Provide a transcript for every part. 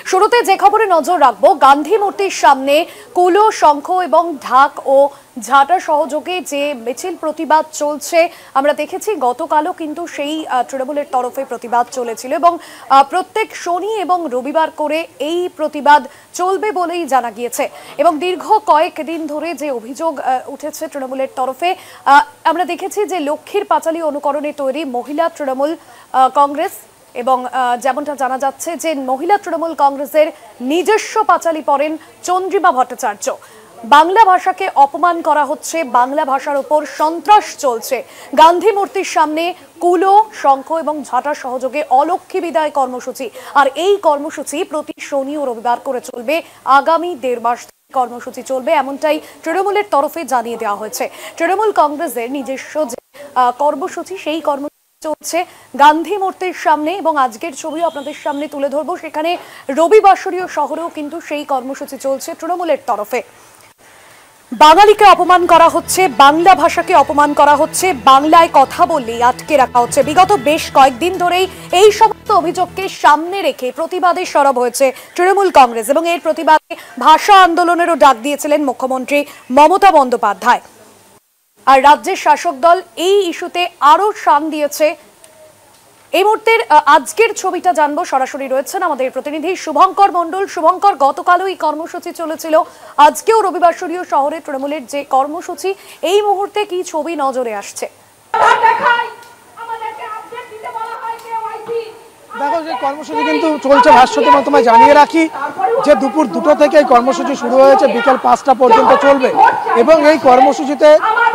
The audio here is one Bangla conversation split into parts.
শুরুতে যে খবরে নজর রাখবো, গান্ধী মূর্তির সামনে কুলো, শঙ্খ এবং ঢাক ও ঝাঁটা সহযোগে যে মিছিল প্রতিবাদ চলছে আমরা দেখেছি। গতকালও কিন্তু সেই তৃণমূলের তরফে প্রতিবাদ চলেছিল এবং প্রত্যেক শনি এবং রবিবার করে এই প্রতিবাদ চলবে বলেই জানা গিয়েছে। এবং দীর্ঘ কয়েকদিন ধরে যে অভিযোগ উঠেছে তৃণমূলের তরফে, আমরা দেখেছি যে লক্ষ্মীর পাঁচালী অনুকরণে তৈরি মহিলা তৃণমূল কংগ্রেস, এবং যেমনটা জানা যাচ্ছে যে মহিলা তৃণমূল কংগ্রেসের নিজস্ব পাঁচালী পড়েন চন্দ্রিমা ভট্টাচার্য। বাংলা ভাষাকে অপমান করা হচ্ছে, বাংলা ভাষার উপর সন্ত্রাস চলছে। গান্ধী মূর্তির সামনে কুলো, শঙ্খ এবং ঝাঁটা সহযোগে অলক্ষ্মী বিদায় কর্মসূচি, আর এই কর্মসূচি প্রতি শনি ও রবিবার করে চলবে। আগামী 1.5 মাস কর্মসূচি চলবে, এমনটাই তৃণমূলের তরফে জানিয়ে দেওয়া হয়েছে। তৃণমূল কংগ্রেসের নিজস্ব যে কর্মসূচি, সেই কর্মসূচি চলছে গান্ধী মূর্তির সামনে, এবং আজকের ছবিও আপনাদের সামনে তুলে ধরবো। সেখানে রবিবাসরীয় শহরেও কিন্তু সেই কর্মসূচি চলছে তৃণমূলের তরফে। বাঙালিকে অপমান করা হচ্ছে, বাংলা ভাষাকে অপমান করা হচ্ছে, বাংলায় কথা বললেই আটকে রাখা হচ্ছে। বিগত বেশ কয়েকদিন ধরেই এই সমস্ত অভিযোগকে সামনে রেখে প্রতিবাদে সরব হয়েছে তৃণমূল কংগ্রেস, এবং এর প্রতিবাদে ভাষা আন্দোলনেরও ডাক দিয়েছিলেন মুখ্যমন্ত্রী মমতা বন্দ্যোপাধ্যায়। আর রাজ্যের শাসক দল এই ইস্যুতে আরো শান দিয়েছে। এই মুহূর্তের আজকের ছবিটা জানবো, সরাসরি রয়েছেন আমাদের প্রতিনিধি শুভঙ্কর মণ্ডল। শুভঙ্কর, গতকালও এই কর্মসূচি চলেছিল, আজকেও রবিবাসরীয় শহরে তৃণমূলের যে কর্মসূচি, এই মুহূর্তে কি ছবি নজরে আসছে? দেখো, যে কর্মসূচি কিন্তু চলছে ভাষ্যতে তোমায় জানিয়ে রাখি যে দুপুর 2টো থেকে এই কর্মসূচি শুরু হয়েছে, বিকেল 5টা পর্যন্ত চলবে। এবং এই কর্মসূচিতে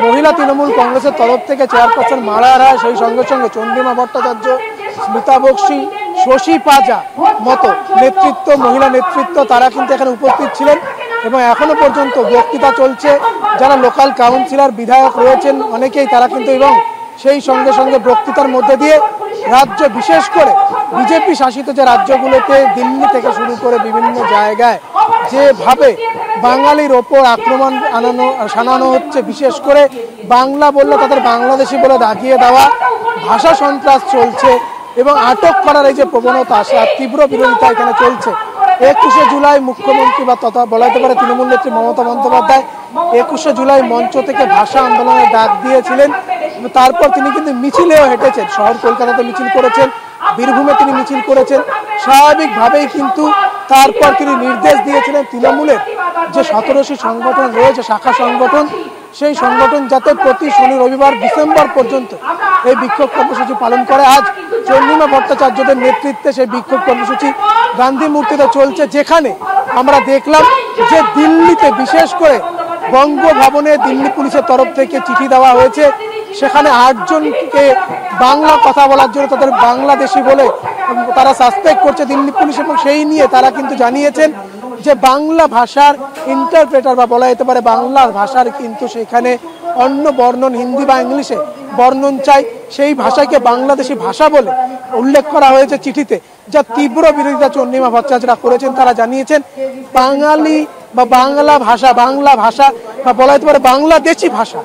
মহিলা তৃণমূল কংগ্রেসের তরফ থেকে চেয়ারপারসন মালা রায়, সেই সঙ্গে সঙ্গে চন্দ্রিমা ভট্টাচার্য, স্মিতা বক্সি, শশী পাজা মতো নেতৃত্ব, মহিলা নেতৃত্ব, তারা কিন্তু এখানে উপস্থিত ছিলেন। এবং এখনো পর্যন্ত বক্তৃতা চলছে। যারা লোকাল কাউন্সিলর, বিধায়ক রয়েছেন অনেকেই, তারা কিন্তু, এবং সেই সঙ্গে সঙ্গে বক্তৃতার মধ্যে দিয়ে রাজ্য, বিশেষ করে বিজেপি শাসিত যে রাজ্যগুলোতে দিল্লি থেকে শুরু করে বিভিন্ন জায়গায় যেভাবে বাঙালির ওপর আক্রমণ শানানো হচ্ছে, বিশেষ করে বাংলা বললে তাদের বাংলাদেশি বলে দাগিয়ে দেওয়া, ভাষা সন্ত্রাস চলছে এবং আটক করার এই যে প্রবণতা, তার তীব্র বিরোধিতা এখানে চলছে। 21শে জুলাই মুখ্যমন্ত্রী বা তথা বলা যেতে পারে তৃণমূল নেত্রী মমতা বন্দ্যোপাধ্যায় 21শে জুলাই মঞ্চ থেকে ভাষা আন্দোলনের ডাক দিয়েছিলেন। তারপর তিনি কিন্তু মিছিলেও হেঁটেছেন, শহর কলকাতাতে মিছিল করেছেন, বীরভূমে তিনি মিছিল করেছেন। স্বাভাবিকভাবেই কিন্তু তারপর তিনি নির্দেশ দিয়েছিলেন তৃণমূলের যে 17টি সংগঠন রয়েছে, শাখা সংগঠন, সেই সংগঠন যাতে প্রতি শনি রবিবার ডিসেম্বর পর্যন্ত এই বিক্ষোভ কর্মসূচি পালন করে। আজ চন্দ্রিমা ভট্টাচার্যদের নেতৃত্বে সেই বিক্ষোভ কর্মসূচি গান্ধী মূর্তিতে চলছে, যেখানে আমরা দেখলাম যে দিল্লিতে, বিশেষ করে বঙ্গভবনে দিল্লি পুলিশের তরফ থেকে চিঠি দেওয়া হয়েছে। সেখানে 8 জনকে বাংলা কথা বলার জন্য তাদের বাংলাদেশি বলে তারা সাসপেক্ট করছে দিল্লি পুলিশ, এবং সেই নিয়ে তারা কিন্তু জানিয়েছেন যে বাংলা ভাষার ইন্টারপ্রেটার বা বলা যেতে পারে বাংলা ভাষার কিন্তু সেখানে অন্য বর্ণন, হিন্দি বা ইংলিশে বর্ণন চাই, সেই ভাষাকে বাংলাদেশি ভাষা বলে উল্লেখ করা হয়েছে চিঠিতে, যা তীব্র বিরোধিতা চন্দ্রিমা ভট্টাচার্যরা করেছেন। তারা জানিয়েছেন বাঙালি বা বাংলা ভাষা বা বলা যেতে পারে বাংলাদেশি ভাষা,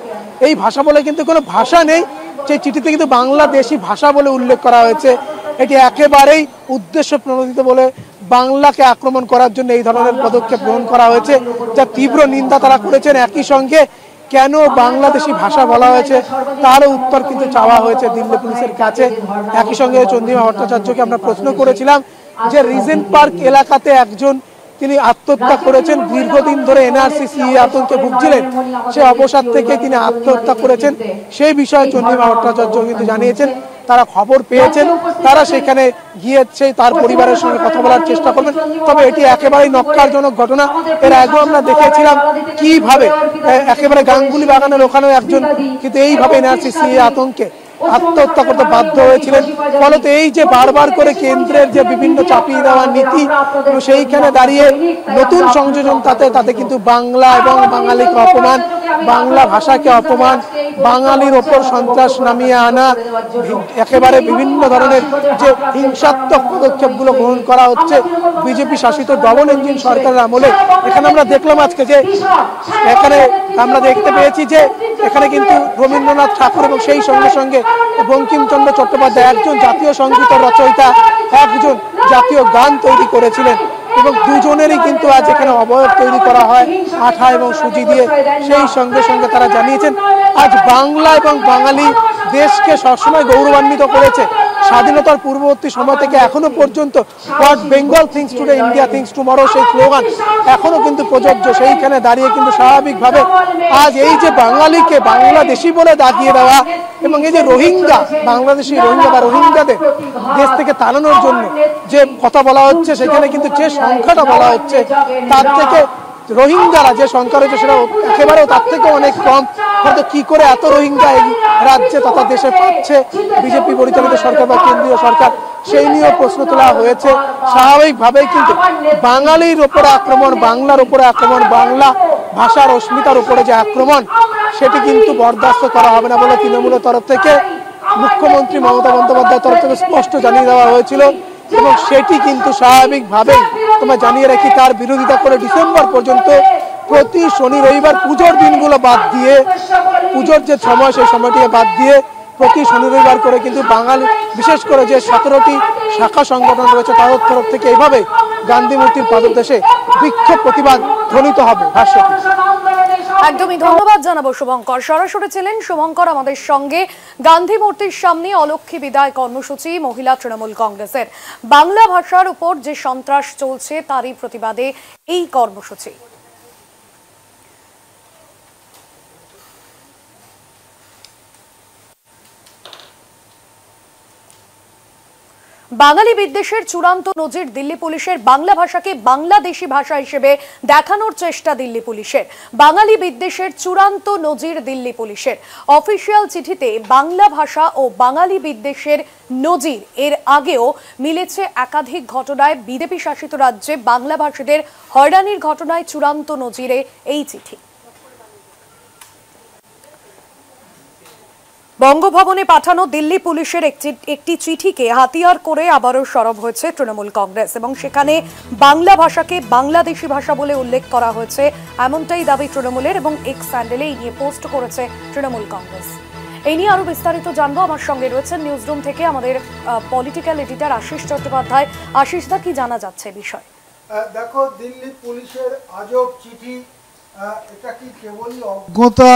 এই ভাষা বলে কিন্তু কোনো ভাষা নেই। সেই চিঠিতে কিন্তু বাংলাদেশি ভাষা বলে উল্লেখ করা হয়েছে। এটি একেবারেই উদ্দেশ্য প্রণোদিত বলে বাংলাকে আক্রমণ করার জন্য এই ধরনের পদক্ষেপ গ্রহণ করা হয়েছে, যা তীব্র নিন্দা তারা করেছেন। একই সঙ্গে কেন বাংলাদেশি ভাষা বলা হয়েছে তারও উত্তর কিন্তু চাওয়া হয়েছে দিল্লি পুলিশের কাছে। একই সঙ্গে চন্দ্রিমা ভট্টাচার্যকে আমরা প্রশ্ন করেছিলাম যে রিজেন্ট পার্ক এলাকাতে একজন তিনি আত্মহত্যা করেছেন, দীর্ঘদিন ধরে এনআরসি সিএ আতঙ্কে ভুগছিলেন, সে অবসাদ থেকে তিনি আত্মহত্যা করেছেন। সেই বিষয়ে চন্দ্রিমা ভট্টাচার্য কিন্তু জানিয়েছেন তারা খবর পেয়েছেন, তারা সেখানে গিয়েছে, তার পরিবারের সঙ্গে কথা বলার চেষ্টা করবেন। তবে এটি একেবারেই নক্কারজনক ঘটনা। এর আগেও আমরা দেখেছিলাম কিভাবে একেবারে গাঙ্গুলি বাগানের ওখানেও একজন কিন্তু এইভাবে এনআরসি সিএ আতঙ্কে আত্মহত্যা করতে বাধ্য হয়েছিলেন। ফলত এই যে বারবার করে কেন্দ্রের যে বিভিন্ন চাপিয়ে দেওয়ার নীতি, সেইখানে দাঁড়িয়ে নতুন সংযোজন তাতে কিন্তু বাংলা এবং বাঙালিকে অপমান, বাংলা ভাষাকে অপমান, বাঙালির ওপর সন্ত্রাস নামিয়ে আনা, একেবারে বিভিন্ন ধরনের যে হিংসাত্মক পদক্ষেপগুলো গ্রহণ করা হচ্ছে বিজেপি শাসিত ডবল ইঞ্জিন সরকারের আমলে। এখানে আমরা দেখলাম আজকে যে এখানে আমরা দেখতে পেয়েছি যে এখানে কিন্তু রবীন্দ্রনাথ ঠাকুর এবং সেই সঙ্গে সঙ্গে বঙ্কিমচন্দ্র চট্টোপাধ্যায় একজন জাতীয় সঙ্গীতের রচয়িতা, একজন জাতীয় গান তৈরি করেছিলেন। এবং দুজনেরই কিন্তু আজ এখানে অবয়ব তৈরি করা হয় আঠা এবং সুজি দিয়ে। সেই সঙ্গে সঙ্গে তারা জানিয়েছেন আজ বাংলা এবং বাঙালি দেশকে সবসময় গৌরবান্বিত করেছে। স্বাধীনতার পূর্ববর্তী সময় থেকে এখনো পর্যন্ত what Bengal things today India things tomorrow সেই স্লোগান এখনো কিন্তু প্রযোজ্য। সেইখানে দাঁড়িয়ে কিন্তু স্বাভাবিকভাবে আজ এই যে বাঙালিকে বাংলাদেশি বলে দাগিয়ে দেওয়া এবং এই যে রোহিঙ্গা বাংলাদেশি রোহিঙ্গা বা রোহিঙ্গাদের দেশ থেকে তাড়ানোর জন্য যে কথা বলা হচ্ছে, সেখানে কিন্তু যে সংখ্যাটা বলা হচ্ছে তার থেকে রোহিঙ্গারা যে সংখ্যা রয়েছে সেটা একেবারেও তার থেকে অনেক কম। হয়তো কি করে এত রোহিঙ্গা এই রাজ্যে তথা দেশে পাচ্ছে বিজেপি পরিচালিত সরকার বা কেন্দ্রীয় সরকার, সেই নিয়েও প্রশ্ন তোলা হয়েছে। স্বাভাবিকভাবেই কিন্তু বাঙালির উপরে আক্রমণ, বাংলার উপরে আক্রমণ, বাংলা ভাষার অস্মিতার উপরে যে আক্রমণ সেটি কিন্তু বরদাস্ত করা হবে না বলে তৃণমূলের তরফ থেকে মুখ্যমন্ত্রী মমতা বন্দ্যোপাধ্যায়ের তরফ থেকে স্পষ্ট জানিয়ে দেওয়া হয়েছিল। এবং সেটি কিন্তু স্বাভাবিকভাবেই তোমায় জানিয়ে রাখি তার বিরোধিতা করে ডিসেম্বর পর্যন্ত প্রতি শনি রবিবার পুজোর দিনগুলো বাদ দিয়ে, পুজোর যে সময় সেই সময়টিকে বাদ দিয়ে প্রতি শনি রবিবার করে কিন্তু বাঙালি বিশেষ করে যে 17টি শাখা সংগঠন রয়েছে তাদের তরফ থেকে এইভাবে গান্ধী মূর্তির পাদদেশে বিক্ষোভ প্রতিবাদ ধ্বনিত হবে। ভাষ্যটি একদমই ধন্যবাদ জানাবো শুভঙ্কর। সরাসরি ছিলেন শুভঙ্কর আমাদের সঙ্গে। গান্ধী মূর্তির সামনে অলক্ষী বিদায় কর্মসূচি মহিলা তৃণমূল কংগ্রেসের। বাংলা ভাষার উপর যে সন্ত্রাস চলছে তারই প্রতিবাদে এই কর্মসূচি। বাঙালি বিদ্বেষের চূড়ান্ত নজির দিল্লি পুলিশের। বাংলা ভাষাকে বাংলাদেশি ভাষা হিসেবে দেখানোর চেষ্টা দিল্লি পুলিশের। বাঙালি বিদ্বেষের চূড়ান্ত নজির দিল্লি পুলিশের। অফিসিয়াল চিঠিতে বাংলা ভাষা ও বাঙালি বিদ্বেষের নজির এর আগেও মিলেছে একাধিক ঘটনায়। বিজেপি শাসিত রাজ্যে বাংলা ভাষীদের হয়রানির ঘটনায় চূড়ান্ত নজিরে এই চিঠি। বঙ্গভবনে পাঠানো দিল্লি পুলিশের একটি চিঠিকে হাতিয়ার করে আবারও সরব হয়েছে তৃণমূল কংগ্রেস এবং সেখানে বাংলা ভাষাকে বাংলাদেশি ভাষা বলে উল্লেখ করা হয়েছে, এমনটাই দাবি তৃণমূলের এবং এক্স হ্যান্ডেলে এই নিয়ে পোস্ট করেছে তৃণমূল কংগ্রেস। এই নিয়ে আরো বিস্তারিত জানবো। আমার সঙ্গে রয়েছেন নিউজরুম থেকে আমাদের পলিটিক্যাল এডিটর আশিস চট্টোপাধ্যায়। আশিস দা, কি জানা যাচ্ছে বিষয়? দেখো, দিল্লি পুলিশের আজব চিঠি, এটা কি কেবলই অজ্ঞতা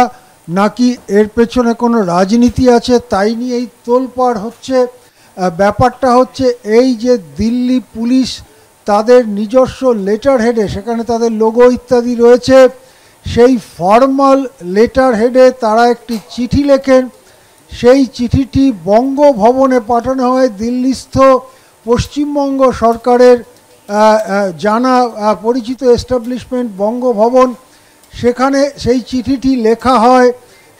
নাকি এর পেছনে কোনো রাজনীতি আছে তাই নিয়ে এই তোলপাড় হচ্ছে? ব্যাপারটা হচ্ছে এই যে দিল্লি পুলিশ তাদের নিজস্ব লেটার হেডে, সেখানে তাদের লোগো ইত্যাদি রয়েছে, সেই ফর্মাল লেটার হেডে তারা একটি চিঠি লেখেন। সেই চিঠিটি বঙ্গভবনে পাঠানো হয়। দিল্লিস্থ পশ্চিমবঙ্গ সরকারের জানা পরিচিত এস্টাবলিশমেন্ট বঙ্গভবন, সেখানে সেই চিঠিটি লেখা হয়।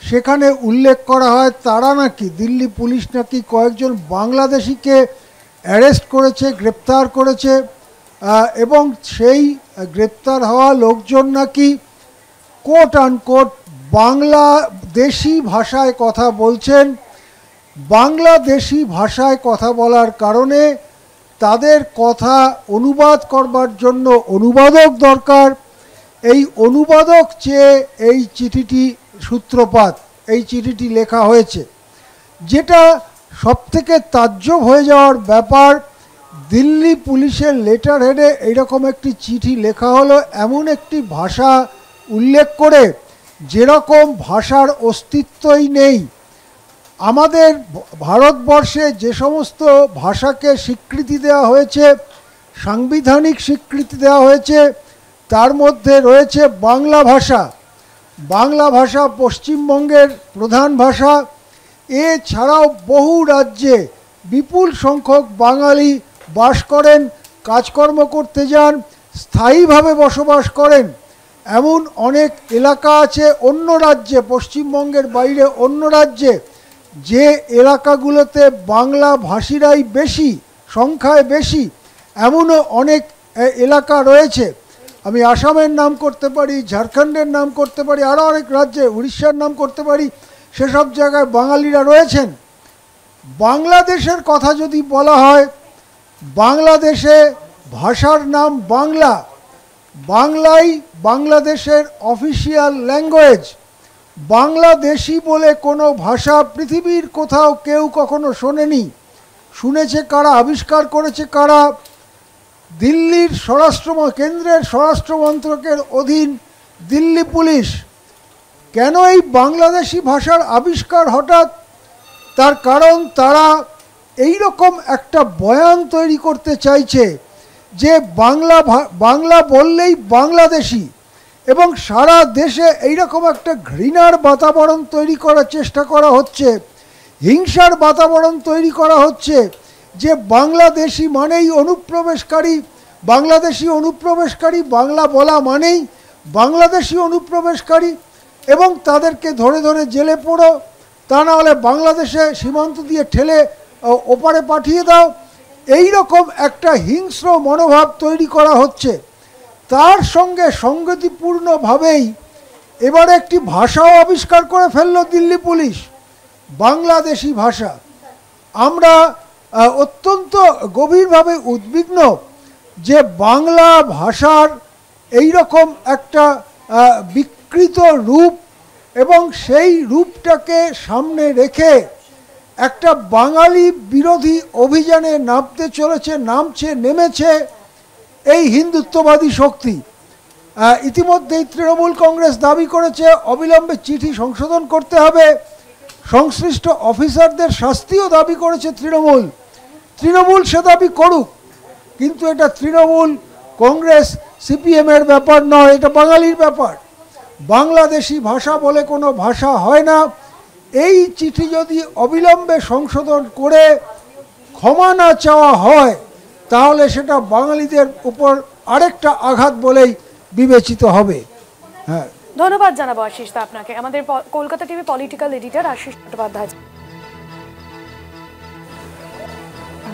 সেখানে উল্লেখ করা হয় তারা নাকি দিল্লি পুলিশ নাকি কয়েকজন বাংলাদেশিকে অ্যারেস্ট করেছে, গ্রেপ্তার করেছে এবং সেই গ্রেপ্তার হওয়া লোকজন নাকি কোট আনকোট বাংলাদেশি ভাষায় কথা বলছেন। বাংলাদেশি ভাষায় কথা বলার কারণে তাদের কথা অনুবাদ করবার জন্য অনুবাদক দরকার। এই অনুবাদক চেয়ে এই চিঠিটি সূত্রপাত, এই চিঠিটি লেখা হয়েছে। যেটা সবথেকে তাজ্জব হয়ে যাওয়ার ব্যাপার, দিল্লি পুলিশের লেটার হেডে এইরকম একটি চিঠি লেখা হলো এমন একটি ভাষা উল্লেখ করে যেরকম ভাষার অস্তিত্বই নেই। আমাদের ভারতবর্ষে যে সমস্ত ভাষাকে স্বীকৃতি দেওয়া হয়েছে, সাংবিধানিক স্বীকৃতি দেওয়া হয়েছে, তার মধ্যে রয়েছে বাংলা ভাষা। বাংলা ভাষা পশ্চিমবঙ্গের প্রধান ভাষা। এছাড়াও বহু রাজ্যে বিপুল সংখ্যক বাঙালি বাস করেন, কাজকর্ম করতে যান, স্থায়ীভাবে বসবাস করেন। এমন অনেক এলাকা আছে অন্য রাজ্যে, পশ্চিমবঙ্গের বাইরে অন্য রাজ্যে, যে এলাকাগুলোতে বাংলা ভাষীরাই বেশি, সংখ্যায় বেশি। এমনও অনেক এলাকা রয়েছে। আমি আসামের নাম করতে পারি, ঝাড়খণ্ডের নাম করতে পারি, আরও অনেক রাজ্যে, উড়িষ্যার নাম করতে পারি, সেসব জায়গায় বাঙালিরা রয়েছেন। বাংলাদেশের কথা যদি বলা হয়, বাংলাদেশে ভাষার নাম বাংলা। বাংলাই বাংলাদেশের অফিসিয়াল ল্যাঙ্গুয়েজ। বাংলাদেশি বলে কোনো ভাষা পৃথিবীর কোথাও কেউ কখনো শোনেনি। শুনেছে কারা, আবিষ্কার করেছে কারা? দিল্লির কেন্দ্রের স্বরাষ্ট্র মন্ত্রকের অধীন দিল্লি পুলিশ কেন এই বাংলাদেশি ভাষার আবিষ্কার হঠাৎ? তার কারণ তারা এই রকম একটা বয়ান তৈরি করতে চাইছে যে বাংলা বললেই বাংলাদেশি, এবং সারা দেশে এইরকম একটা ঘৃণার বাতাবরণ তৈরি করার চেষ্টা করা হচ্ছে, হিংসার বাতাবরণ তৈরি করা হচ্ছে যে বাংলাদেশি মানেই অনুপ্রবেশকারী, বাংলা বলা মানেই বাংলাদেশি অনুপ্রবেশকারী, এবং তাদেরকে ধরে ধরে জেলে পোড়ো, তা না হলে বাংলাদেশে সীমান্ত দিয়ে ঠেলে ওপারে পাঠিয়ে দাও। এই রকম একটা হিংস্র মনোভাব তৈরি করা হচ্ছে। তার সঙ্গে সঙ্গতিপূর্ণভাবেই এবারে একটি ভাষাও আবিষ্কার করে ফেলল দিল্লি পুলিশ, বাংলাদেশি ভাষা। আমরা অত্যন্ত গভীরভাবে উদ্বিগ্ন যে বাংলা ভাষার এই রকম একটা বিকৃত রূপ, এবং সেই রূপটাকে সামনে রেখে একটা বাঙালি বিরোধী অভিযানে নেমেছে এই হিন্দুত্ববাদী শক্তি। ইতিমধ্যেই তৃণমূল কংগ্রেস দাবি করেছে অবিলম্বে চিঠি সংশোধন করতে হবে, সংশ্লিষ্ট অফিসারদের শাস্তিও দাবি করেছে তৃণমূল সে দাবি করুক, কিন্তু এটা তৃণমূল কংগ্রেস সিপিএমের ব্যাপার নয়, এটা বাঙালির ব্যাপার। বাংলাদেশি ভাষা বলে কোনো ভাষা হয় না। এই চিঠি যদি অবিলম্বে সংশোধন করে ক্ষমা না চাওয়া হয় তাহলে সেটা বাঙালিদের উপর আরেকটা আঘাত বলেই বিবেচিত হবে। হ্যাঁ, ধন্যবাদ জানাবো আশিস দা আপনাকে। আমাদের Kolkata TV political editor Ashish Chattopadhyay.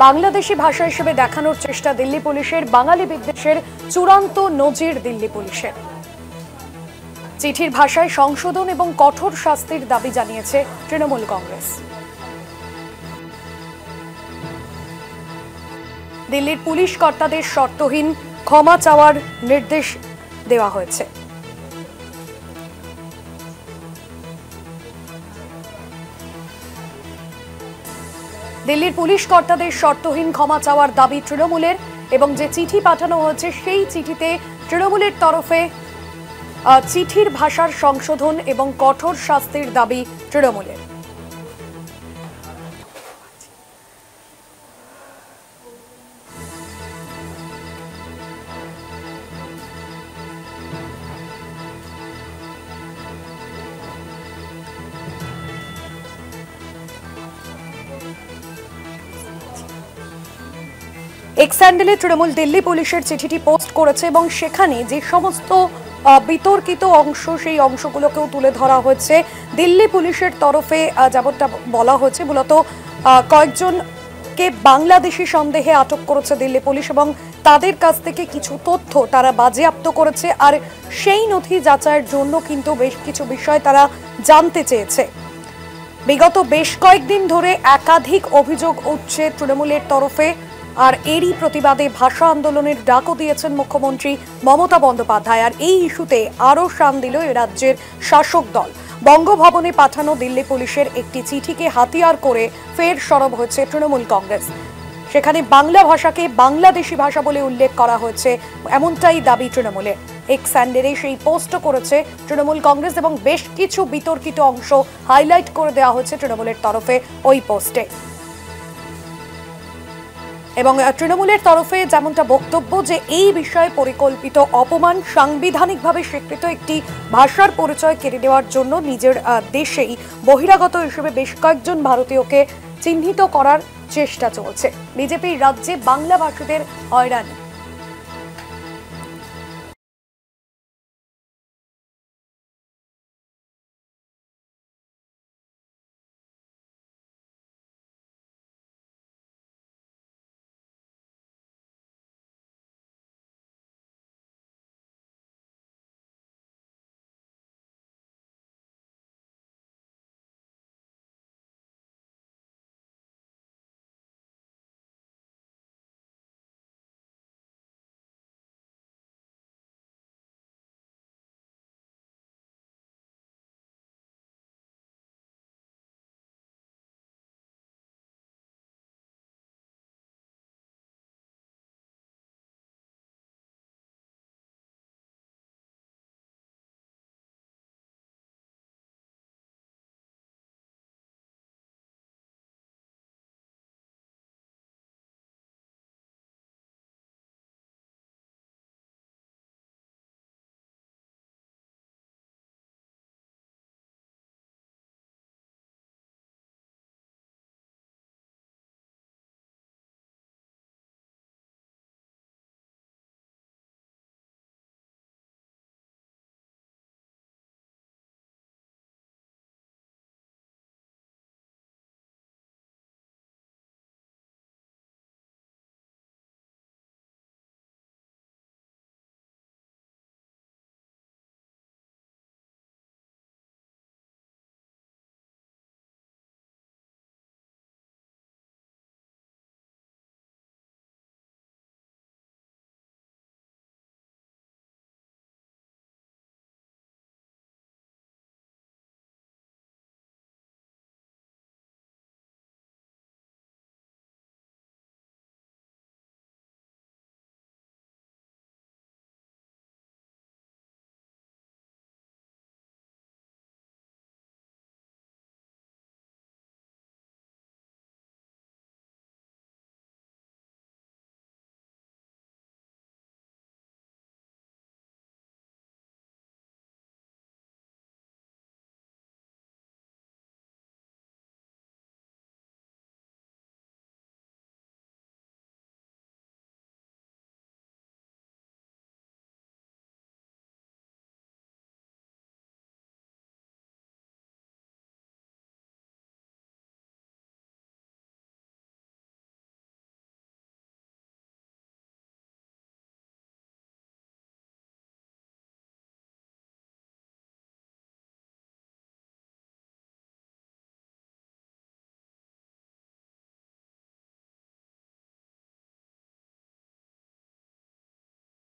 Bangladeshi ভাষা হিসেবে দেখানোর চেষ্টা দিল্লি পুলিশের, বাঙালি বিদ্বেষের চূড়ান্ত নজির দিল্লি পুলিশের। চিঠির ভাষায় সংশোধন এবং কঠোর শাস্তির দাবি জানিয়েছে তৃণমূল কংগ্রেস। দিল্লির পুলিশ কর্তাদের শর্তহীন ক্ষমা চাওয়ার নির্দেশ দেওয়া হয়েছে। দিল্লির পুলিশ কর্তাদের শর্তহীন ক্ষমা চাওয়ার দাবি তৃণমূলের, এবং যে চিঠি পাঠানো হয়েছে সেই চিঠিতে তৃণমূলের তরফে চিঠির ভাষার সংশোধন এবং কঠোর শাস্তির দাবি তৃণমূলের। এক্স হ্যান্ডেলে তৃণমূল দিল্লি পুলিশের চিঠিটি পোস্ট করেছে, এবং সেখানে যে সমস্ত বিতর্কিত অংশ সেই অংশগুলোকেও তুলে ধরা হয়েছে। দিল্লি পুলিশের তরফে যেমনটা বলা হয়েছে, মূলত কয়েকজনকে বাংলাদেশি সন্দেহে আটক করেছে দিল্লি পুলিশ, এবং তাদের কাছ থেকে কিছু তথ্য তারা বাজেয়াপ্ত করেছে, আর সেই নথি যাচাইয়ের জন্য কিন্তু বেশ কিছু বিষয় তারা জানতে চেয়েছে। বিগত বেশ কয়েকদিন ধরে একাধিক অভিযোগ উঠছে তৃণমূলের তরফে, আর এরই প্রতিবাদে ভাষা আন্দোলনের ডাকও দিয়েছেন মুখ্যমন্ত্রী মমতা বন্দ্যোপাধ্যায়। আর এই ইস্যুতে আরও শান দিল এ রাজ্যের শাসক দল। বঙ্গভবনে পাঠানো দিল্লি পুলিশের একটি চিঠিকে হাতিয়ার করে ফের সরব হয়েছে তৃণমূল কংগ্রেস। সেখানে বাংলা ভাষাকে বাংলাদেশি ভাষা বলে উল্লেখ করা হয়েছে, এমনটাই দাবি তৃণমূলের। এক্স হ্যান্ডেলে সেই পোস্ট করেছে তৃণমূল কংগ্রেস, এবং বেশ কিছু বিতর্কিত অংশ হাইলাইট করে দেওয়া হয়েছে তৃণমূলের তরফে ওই পোস্টে। এবং তৃণমূলের তরফে যেমনটা বক্তব্য যে এই বিষয়ে পরিকল্পিত অপমান, সাংবিধানিকভাবে স্বীকৃত একটি ভাষার পরিচয় কেড়ে নেওয়ার জন্য নিজের দেশেই বহিরাগত হিসেবে বেশ কয়েকজন ভারতীয়কে চিহ্নিত করার চেষ্টা চলছে। বিজেপির রাজ্যে বাংলা ভাষীদের হয়রানি।